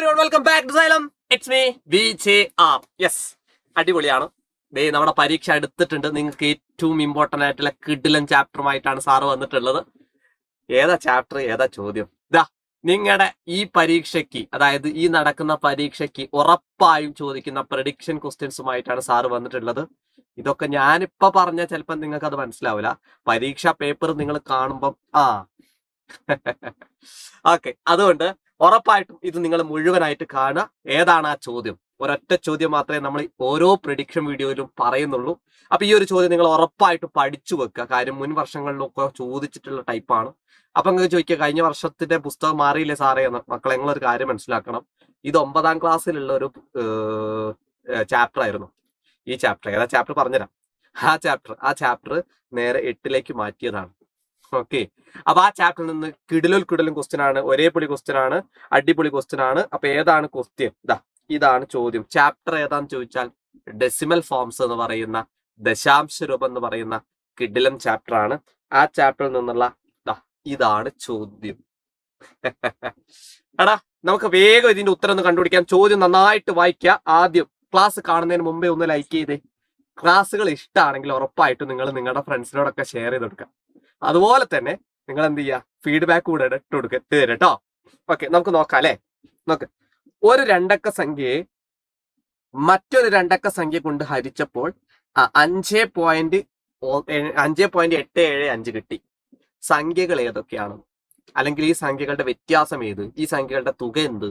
Welcome back to Xylem. It's me VJR. Yes, അടിപൊളിയാണ്. നമ്മുടെ പരീക്ഷ എടുത്തിട്ടുണ്ട്. നിങ്ങൾക്ക് ഏറ്റവും ഇമ്പോർട്ടന്റ് ആയിട്ടുള്ള കിഡിലൻ ചാപ്റ്ററുമായിട്ടാണ് സാറ് വന്നിട്ടുള്ളത്. ഏതാ ചാപ്റ്റർ, ഏതാ ചോദ്യം? നിങ്ങളുടെ ഈ പരീക്ഷയ്ക്ക്, അതായത് ഈ നടക്കുന്ന പരീക്ഷയ്ക്ക് ഉറപ്പായും ചോദിക്കുന്ന പ്രഡിക്ഷൻ ക്വസ്റ്റ്യൻസുമായിട്ടാണ് സാറ് വന്നിട്ടുള്ളത്. ഇതൊക്കെ ഞാനിപ്പോ പറഞ്ഞ ചിലപ്പോൾ നിങ്ങൾക്ക് അത് മനസ്സിലാവില്ല. പരീക്ഷാ പേപ്പർ നിങ്ങൾ കാണുമ്പം ഓക്കെ, അതുകൊണ്ട് ഉറപ്പായിട്ടും ഇത് നിങ്ങൾ മുഴുവനായിട്ട് കാണുക. ഏതാണ് ആ ചോദ്യം? ഒരൊറ്റ ചോദ്യം മാത്രമേ നമ്മൾ ഓരോ പ്രഡിക്ഷൻ വീഡിയോയിലും പറയുന്നുള്ളൂ. അപ്പൊ ഈ ഒരു ചോദ്യം നിങ്ങൾ ഉറപ്പായിട്ട് പഠിച്ചു വെക്കുക. കാര്യം മുൻ വർഷങ്ങളിലൊക്കെ ചോദിച്ചിട്ടുള്ള ടൈപ്പാണ്. അപ്പൊ നിങ്ങൾക്ക് ചോദിക്കുക, കഴിഞ്ഞ വർഷത്തിന്റെ പുസ്തകം മാറിയില്ലേ സാറേ എന്ന്. മക്കളെ, നിങ്ങളൊരു കാര്യം മനസ്സിലാക്കണം. ഇത് 9ാം ക്ലാസ്സിലുള്ള ഒരു ചാപ്റ്റർ ആയിരുന്നു. ഈ ചാപ്റ്റർ ഏതാ ചാപ്റ്റർ പറഞ്ഞുതരാം. ആ ചാപ്റ്റർ നേരെ 8ലേക്ക് മാറ്റിയതാണ്. ഓക്കെ, അപ്പൊ ആ ചാപ്റ്ററിൽ നിന്ന് കിടിലും ക്വസ്റ്റ്യൻ ആണ്, ഒരേ പൊളി ക്വസ്റ്റ്യൻ ആണ്, അടിപൊളി ക്വസ്റ്റ്യൻ ആണ്. അപ്പൊ ഏതാണ് ക്വസ്റ്റ്യൻ? ഇതാണ് ചോദ്യം. ചാപ്റ്റർ ഏതാന്ന് ചോദിച്ചാൽ ഡെസിമൽ ഫോംസ് എന്ന് പറയുന്ന, ദശാംശ രൂപം എന്ന് പറയുന്ന കിടിലം ചാപ്റ്റർ ആണ്. ആ ചാപ്റ്ററിൽ നിന്നുള്ള ഇതാണ് ചോദ്യം. എടാ, നമുക്ക് വേഗം ഇതിന്റെ ഉത്തരം ഒന്ന് കണ്ടുപിടിക്കാം. ചോദ്യം നന്നായിട്ട് വായിക്കുക. ആദ്യം ക്ലാസ് കാണുന്നതിന് മുമ്പേ ഒന്ന് ലൈക്ക് ചെയ്തേ. ക്ലാസ്സുകൾ ഇഷ്ടമാണെങ്കിൽ ഉറപ്പായിട്ടും നിങ്ങൾ നിങ്ങളുടെ ഫ്രണ്ട്സിനോടൊക്കെ ഷെയർ ചെയ്ത് കൊടുക്കുക. അതുപോലെ തന്നെ നിങ്ങൾ എന്ത് ചെയ്യുക, ഫീഡ്ബാക്ക് കൂടെ ഇട്ട് തരാം കേട്ടോ. ഓക്കെ, നമുക്ക് നോക്കാം അല്ലെ. നോക്ക്, ഒരു രണ്ടക്ക സംഖ്യയെ മറ്റൊരു രണ്ടക്ക സംഖ്യ കൊണ്ട് ഹരിച്ചപ്പോൾ 5.875 കിട്ടി. സംഖ്യകൾ ഏതൊക്കെയാണ്, അല്ലെങ്കിൽ ഈ സംഖ്യകളുടെ വ്യത്യാസം ഏത്, ഈ സംഖ്യകളുടെ തുക എന്ത്,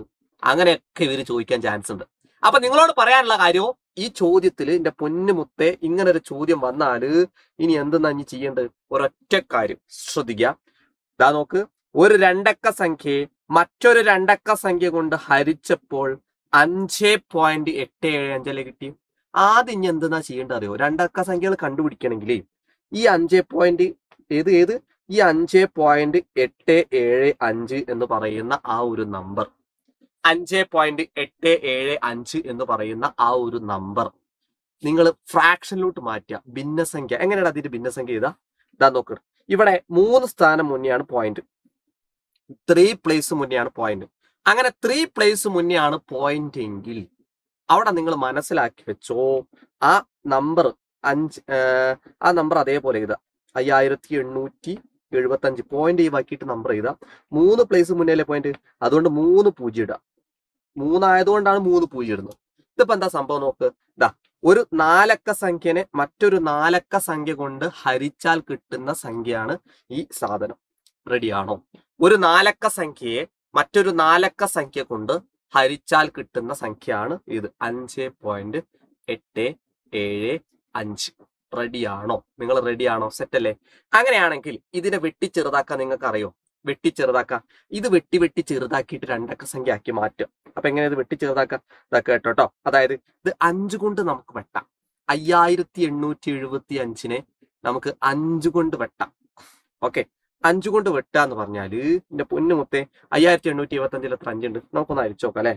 അങ്ങനെയൊക്കെ ഇവര് ചോദിക്കാൻ ചാൻസ് ഉണ്ട്. അപ്പൊ നിങ്ങളോട് പറയാനുള്ള കാര്യമോ, ഈ ചോദ്യത്തിൽ എന്റെ പൊന്നുമുത്തെ ഇങ്ങനെ ഒരു ചോദ്യം വന്നാല് ഇനി എന്തെന്നാ ഇനി ചെയ്യേണ്ടത്? ഒരൊറ്റ കാര്യം ശ്രദ്ധിക്കുക. നോക്ക്, ഒരു രണ്ടക്ക സംഖ്യയെ മറ്റൊരു രണ്ടക്ക സംഖ്യ കൊണ്ട് ഹരിച്ചപ്പോൾ 5.875 കിട്ടി. ആദ്യം ഇനി എന്തെന്നാ ചെയ്യേണ്ടത് അറിയോ? രണ്ടക്ക സംഖ്യകൾ കണ്ടുപിടിക്കണമെങ്കിൽ ഈ 5.875 എന്ന് പറയുന്ന ആ ഒരു നമ്പർ, 5.875 എന്ന് പറയുന്ന ആ ഒരു നമ്പർ നിങ്ങൾ ഫ്രാക്ഷനിലോട്ട് മാറ്റുക. ഭിന്നസംഖ്യ എങ്ങനെയാണ് അതിന്റെ ഭിന്നസംഖ്യ? ഇതാ നോക്ക്, ഇവിടെ 3 സ്ഥാനം മുന്നെയാണ് പോയിന്റ്, 3 പ്ലേസ് മുന്നെയാണ് പോയിന്റ്. അങ്ങനെ 3 പ്ലേസ് മുന്നെയാണ് പോയിന്റ് എങ്കിൽ അവിടെ നിങ്ങൾ മനസ്സിലാക്കി വെച്ചോ, ആ നമ്പർ ആ നമ്പർ അതേപോലെ എഴുതാം. 5875 പോയിന്റ് ഒഴിവാക്കിയിട്ട് നമ്പർ എഴുതാം. 3 പ്ലേസ് മുന്നേലെ പോയിന്റ്, അതുകൊണ്ട് 3 0 ഇടാം. 3 ആയതുകൊണ്ടാണ് 3 0 ഇടുന്നത്. ഇതിപ്പോ എന്താ സംഭവം നോക്ക്. ഒരു 4 അക്ക സംഖ്യനെ മറ്റൊരു 4 അക്ക സംഖ്യ കൊണ്ട് ഹരിച്ചാൽ കിട്ടുന്ന സംഖ്യയാണ് ഈ സാധനം. റെഡിയാണോ? ഒരു 4 അക്ക സംഖ്യയെ മറ്റൊരു 4 അക്ക സംഖ്യ കൊണ്ട് ഹരിച്ചാൽ കിട്ടുന്ന സംഖ്യയാണ് ഇത്, 5.875. റെഡിയാണോ? നിങ്ങൾ റെഡിയാണോ? സെറ്റ് അല്ലേ? അങ്ങനെയാണെങ്കിൽ ഇതിനെ വെട്ടിച്ചെറുതാക്കാൻ നിങ്ങൾക്ക് അറിയോ? വെട്ടിച്ചെറുതാക്കാം. ഇത് വെട്ടി ചെറുതാക്കിയിട്ട് രണ്ടക്ക സംഖ്യ ആക്കി മാറ്റുക. അപ്പൊ എങ്ങനെ ഇത് വെട്ടിച്ചെറുതാക്കാം? ഇതൊക്കെ കേട്ടോ. അതായത് ഇത് 5 കൊണ്ട് നമുക്ക് വെട്ടാം. 5875 നമുക്ക് 5 കൊണ്ട് വെട്ടാം. ഓക്കെ, 5 കൊണ്ട് വെട്ടുക എന്ന് പറഞ്ഞാല് എന്റെ പൊന്നുമുത്തെ 5875 എത്ര 5 ഉണ്ട്? നമുക്കൊന്ന് അരിച്ചു നോക്കാം അല്ലെ.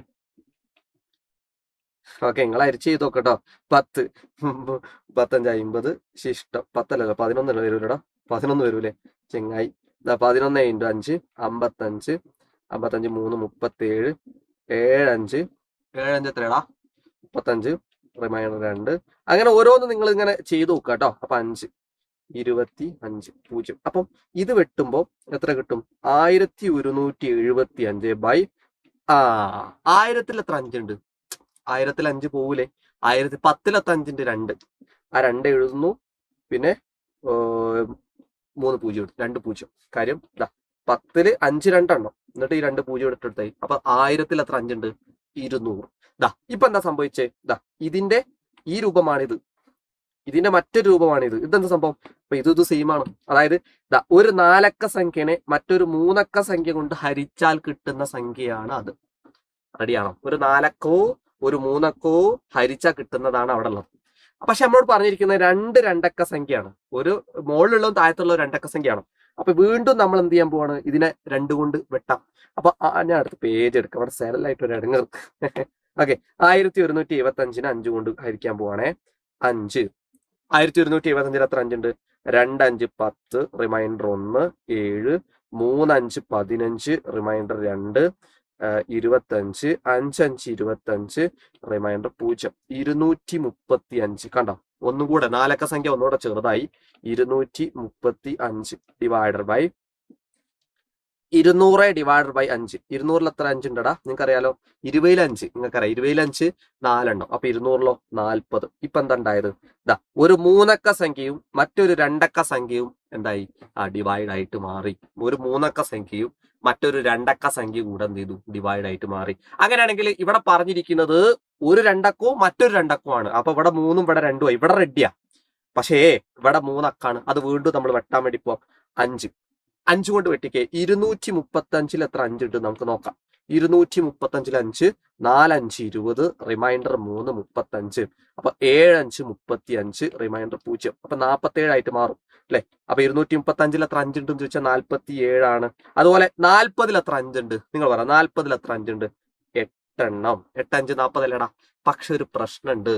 ഓക്കെ, നിങ്ങൾ അരിച്ച് ചെയ്ത് നോക്കട്ടോ. 10 15 50 ശിഷ്ടം 10 അല്ലല്ലോ, 11 വരൂലടാ. 11 വരൂലേ ചെങ്ങായി? 11 × 5 55, 55 3 37, 7 എത്രയാടാ? 35, റിമൈനർ 2. അങ്ങനെ ഓരോന്ന് നിങ്ങൾ ഇങ്ങനെ ചെയ്ത് നോക്കുക കേട്ടോ. അപ്പൊ 5 25 0. അപ്പം ഇത് വെട്ടുമ്പോ എത്ര കിട്ടും? 1175 ബൈ 1000 എത്ര 5 ഉണ്ട്? 1000 5 പോവൂലേ? 1000 5ന്റെ 2, ആ 2 എഴുതുന്നു, പിന്നെ 3 0 2 0. കാര്യം 10 5 2 എണ്ണം, എന്നിട്ട് ഈ 2 0 ഇട്ടെടുത്തായി. അപ്പൊ 1000 എത്ര 5 ഉണ്ട്? 200. ഇപ്പൊ എന്താ സംഭവിച്ചേ? ഇതിന്റെ ഈ രൂപമാണിത്, ഇതിന്റെ മറ്റൊരു രൂപമാണിത്. ഇതെന്താ സംഭവം? അപ്പൊ ഇത് സെയിം ആണ്. അതായത് ഒരു 4 അക്ക സംഖ്യനെ മറ്റൊരു 3 അക്ക സംഖ്യ കൊണ്ട് ഹരിച്ചാൽ കിട്ടുന്ന സംഖ്യയാണ് അത്. റെഡിയാണോ? ഒരു 4 അക്കവും ഒരു 3 അക്കവും ഹരിച്ചാൽ കിട്ടുന്നതാണ് അവിടെ ഉള്ളത്. പക്ഷെ നമ്മളോട് പറഞ്ഞിരിക്കുന്നത് 2 രണ്ടക്ക സംഖ്യയാണ്. ഒരു മുകളിലുള്ളതും താഴത്തുള്ള 2 അക്ക സംഖ്യയാണ്. അപ്പൊ വീണ്ടും നമ്മൾ എന്ത് ചെയ്യാൻ പോവാണ്? ഇതിനെ 2 കൊണ്ട് വെട്ടാം. അപ്പൊ ഞാൻ അടുത്ത് പേജ് എടുക്കാം, അവിടെ സെലലായിട്ട് ഒരു ഇടങ്ങ്. ഓക്കെ, 1175 5 കൊണ്ട് ഹരിക്കാൻ പോവാണേ. 5 1175 എത്ര 5 ഉണ്ട്? 2 5 10, റിമൈൻഡർ 1 7, 3 5 15, റിമൈൻഡർ 2, 25, 5 5 25, റിമൈൻഡർ 0, 235. കണ്ടോ, ഒന്നും കൂടെ 4 അക്ക സംഖ്യ ഒന്നുകൂടെ ചെറുതായി. 235 ഡിവൈഡഡ് ബൈ 200 ഡിവൈഡഡ് ബൈ 5. 200 എത്ര 5 ഉണ്ടടാ നിങ്ങൾക്കറിയാലോ. 20 നിങ്ങൾക്കറിയാം. 20 4 അപ്പൊ 200 40. ഇപ്പൊ എന്താ ഉണ്ടായത്? ഇതാ ഒരു 3 അക്ക സംഖ്യയും മറ്റൊരു 2 അക്ക സംഖ്യയും എന്തായി? ഡിവൈഡ് ആയിട്ട് മാറി. ഒരു 3 അക്ക സംഖ്യയും മറ്റൊരു 2 അക്ക സംഖ്യ കൂടെ എന്ത് ചെയ്തു? ഡിവൈഡ് ആയിട്ട് മാറി. അങ്ങനെയാണെങ്കിൽ ഇവിടെ പറഞ്ഞിരിക്കുന്നത് ഒരു 2 അക്കവും മറ്റൊരു 2 അക്കവും ആണ്. അപ്പൊ ഇവിടെ 3ഉം ഇവിടെ 2ഉം ആയി. ഇവിടെ റെഡിയാ. പക്ഷേ ഇവിടെ 3 അക്കാണ്. അത് വീണ്ടും നമ്മൾ വെട്ടാൻ വേണ്ടി പോവാം. 5 കൊണ്ട് വെട്ടിക്കേ. 235 എത്ര 5 ഉണ്ട് നമുക്ക് നോക്കാം. 235 5, 4 5 20, റിമൈൻഡർ 3 35. അപ്പൊ 7 5 35, റിമൈൻഡർ 0. അപ്പൊ 47 ആയിട്ട് മാറും അല്ലെ. അപ്പൊ 235 എത്ര 5 ഉണ്ടെന്ന് ചോദിച്ചാൽ 47 ആണ്. അതുപോലെ 40 എത്ര 5 ഉണ്ട് നിങ്ങൾ പറ. 40 എത്ര 5 ഉണ്ട്? 8 എണ്ണം. 8 5 40 അല്ലേടാ. പക്ഷെ ഒരു പ്രശ്നമുണ്ട്.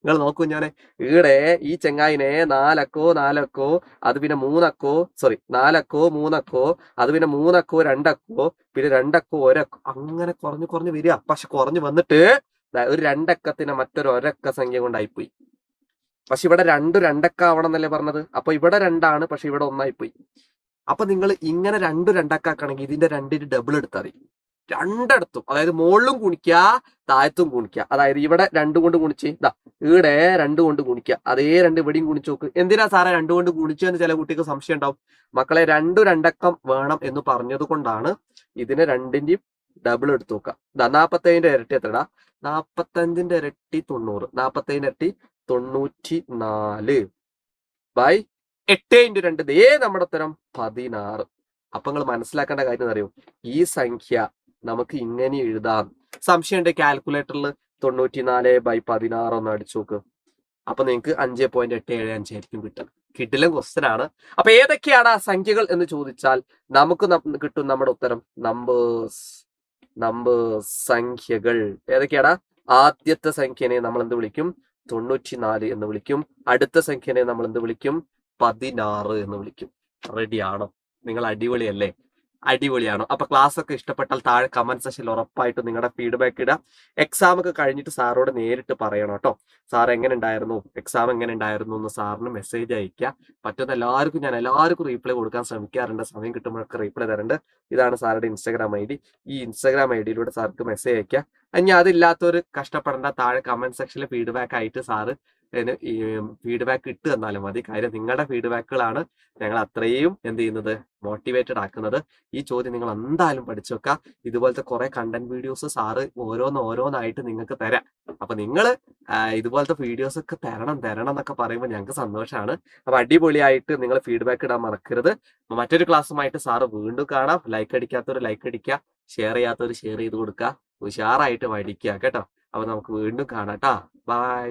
നിങ്ങൾ നോക്കൂ, ഞാന് ഈടെ ഈ ചെങ്ങായിനെ 4 അക്കോ 4 അക്കോ, അത് പിന്നെ 3 അക്കോ, സോറി 4 അക്കോ 3 അക്കോ, അത് പിന്നെ 3 അക്കോ 2 അക്കോ, പിന്നെ 2 അക്കോ 1 അക്കോ, അങ്ങനെ കുറഞ്ഞു വരിക. പക്ഷെ കുറഞ്ഞു വന്നിട്ട് ഒരു 2 അക്കത്തിന് മറ്റൊരു 1 അക്ക സംഖ്യ കൊണ്ടായിപ്പോയി. പക്ഷെ ഇവിടെ 2 അക്ക ആവണം എന്നല്ലേ പറഞ്ഞത്. അപ്പൊ ഇവിടെ 2 ആണ്, പക്ഷെ ഇവിടെ 1 ആയിപ്പോയി. അപ്പൊ നിങ്ങൾ ഇങ്ങനെ 2 അക്ക ആക്കണമെങ്കിൽ ഇതിന്റെ 2ന്റെ ഡബിൾ എടുത്താൽ മതി. രണ്ടിടത്തും, അതായത് മുകളിലും ഗുണിക്കുക താഴത്തും ഗുണിക്കുക. അതായത് ഇവിടെ 2 കൊണ്ട് ഗുണിച്ച്, ഇതാ ഇവിടെ 2 കൊണ്ട് ഗുണിക്കുക. അതേ 2 ഇവിടെയും ഗുണിച്ച് നോക്ക്. എന്തിനാ സാറേ 2 കൊണ്ട് ഗുണിച്ചു എന്ന് ചില കുട്ടിക്ക് സംശയം ഉണ്ടാവും. മക്കളെ 2 അക്കം വേണം എന്ന് പറഞ്ഞത് കൊണ്ടാണ് ഇതിനെ 2ന്റെയും ഡബിൾ എടുത്ത് നോക്കുക. 47ന്റെ ഇരട്ടി എത്രടാ? 45ന്റെ ഇരട്ടി 90. 47ന്റെ ഇരട്ടി 94 ബൈ 8 × 2. ദേ നമ്മുടെ ഉത്തരം 16. അപ്പൊ നിങ്ങൾ മനസ്സിലാക്കേണ്ട കാര്യം എന്ന് അറിയോ, ഈ സംഖ്യ നമുക്ക് ഇങ്ങനെ എഴുതാം. സംശയമുണ്ട് കാൽക്കുലേറ്ററിൽ 94/16 ഒന്ന് അടിച്ചു നോക്ക്. അപ്പൊ നിങ്ങൾക്ക് 5.875 ആയിരിക്കും കിട്ടുക. കിട്ടില്ല ക്വസ്റ്റ്യൻ ആണ്. അപ്പൊ ഏതൊക്കെയാണ് ആ സംഖ്യകൾ എന്ന് ചോദിച്ചാൽ നമുക്ക് കിട്ടും നമ്മുടെ ഉത്തരം നമ്പേഴ്സ് സംഖ്യകൾ. ഏതൊക്കെയാടാ? ആദ്യത്തെ സംഖ്യനെ നമ്മൾ എന്ത് വിളിക്കും? 94 എന്ന് വിളിക്കും. അടുത്ത സംഖ്യനെ നമ്മൾ എന്ത് വിളിക്കും? 16 എന്ന് വിളിക്കും. റെഡിയാണോ? നിങ്ങൾ അടിപൊളിയല്ലേ? അടിപൊളിയാണോ? അപ്പൊ ക്ലാസ് ഒക്കെ ഇഷ്ടപ്പെട്ടാൽ താഴെ കമന്റ് സെക്ഷനിൽ ഉറപ്പായിട്ടും നിങ്ങളുടെ ഫീഡ്ബാക്ക് ഇടുക. എക്സാം ഒക്കെ കഴിഞ്ഞിട്ട് സാറോട് നേരിട്ട് പറയണം കേട്ടോ. സാർ എങ്ങനെ ഉണ്ടായിരുന്നു, എക്സാം എങ്ങനെ ഉണ്ടായിരുന്നു എന്ന് സാറിന് മെസ്സേജ് അയക്കുക. പറ്റുന്ന ഞാൻ എല്ലാവർക്കും റീപ്ലൈ കൊടുക്കാൻ ശ്രമിക്കാറുണ്ട്. സമയം കിട്ടുമ്പോഴൊക്കെ റീപ്ലൈ തരുന്നുണ്ട്. ഇതാണ് സാറുടെ ഇൻസ്റ്റാഗ്രാം ID. ഈ ഇൻസ്റ്റാഗ്രാം ID-യിലൂടെ സാർക്ക് മെസ്സേജ് അയക്കുക. ഇനി അതില്ലാത്തവർ കഷ്ടപ്പെടേണ്ട, താഴെ കമന്റ് സെക്ഷനിൽ ഫീഡ്ബാക്ക് ആയിട്ട് സാറ് ഈ ഫീഡ്ബാക്ക് ഇട്ട് തന്നാലും മതി. കാര്യം നിങ്ങളുടെ ഫീഡ്ബാക്കുകളാണ് ഞങ്ങൾ അത്രയും എന്ത് ചെയ്യുന്നത്, മോട്ടിവേറ്റഡ് ആക്കുന്നത്. ഈ ചോദ്യം നിങ്ങൾ എന്തായാലും പഠിച്ചു വെക്കുക. ഇതുപോലത്തെ കുറെ കണ്ടന്റ് വീഡിയോസ് സാറ് ഓരോന്നായിട്ട് നിങ്ങൾക്ക് തരാം. അപ്പൊ നിങ്ങൾ ഇതുപോലത്തെ വീഡിയോസ് ഒക്കെ തരണം എന്നൊക്കെ പറയുമ്പോൾ ഞങ്ങൾക്ക് സന്തോഷമാണ്. അപ്പൊ അടിപൊളിയായിട്ട് നിങ്ങൾ ഫീഡ്ബാക്ക് ഇടാൻ മറക്കരുത്. മറ്റൊരു ക്ലാസ്സുമായിട്ട് സാറ് വീണ്ടും കാണാം. ലൈക്ക് അടിക്കാത്തവർ ലൈക്ക് അടിക്കുക, ഷെയർ ചെയ്യാത്തവർ ഷെയർ ചെയ്ത് കൊടുക്കുക. ഉഷാറായിട്ട് പഠിക്കുക കേട്ടോ. അപ്പൊ നമുക്ക് വീണ്ടും കാണാം കേട്ടോ. ബൈ.